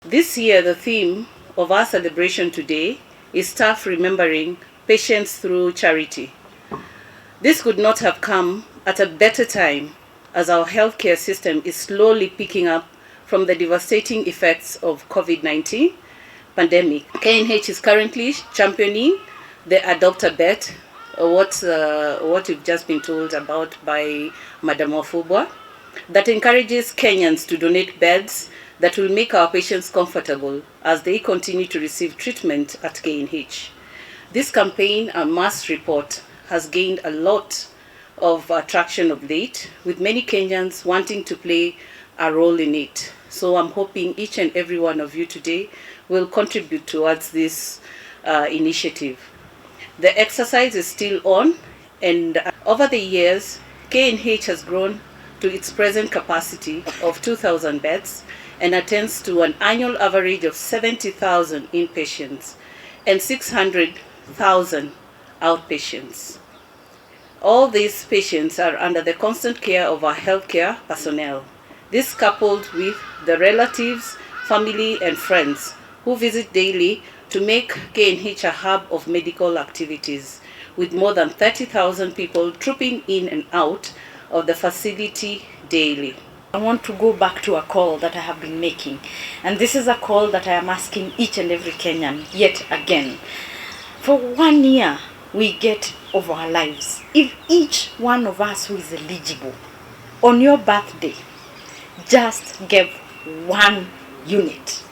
This year, the theme of our celebration today is Staff Remembering Patients Through Charity. This could not have come at a better time, as our healthcare system is slowly picking up from the devastating effects of COVID-19 pandemic. KNH is currently championing the Adopt a Bed, what you've just been told about by Madam Ofubwa, that encourages Kenyans to donate beds that will make our patients comfortable as they continue to receive treatment at KNH. This campaign, a mass report, has gained a lot of traction of late, with many Kenyans wanting to play a role in it. So I'm hoping each and every one of you today will contribute towards this initiative. The exercise is still on, and over the years, KNH has grown to its present capacity of 2,000 beds and attends to an annual average of 70,000 inpatients and 600,000 outpatients. All these patients are under the constant care of our healthcare personnel. This, coupled with the relatives, family and friends who visit daily, to make KNH a hub of medical activities, with more than 30,000 people trooping in and out of the facility daily. I want to go back to a call that I have been making, and this is a call that I am asking each and every Kenyan yet again. For 1 year, we get over our lives. If each one of us who is eligible on your birthday just give 1 unit,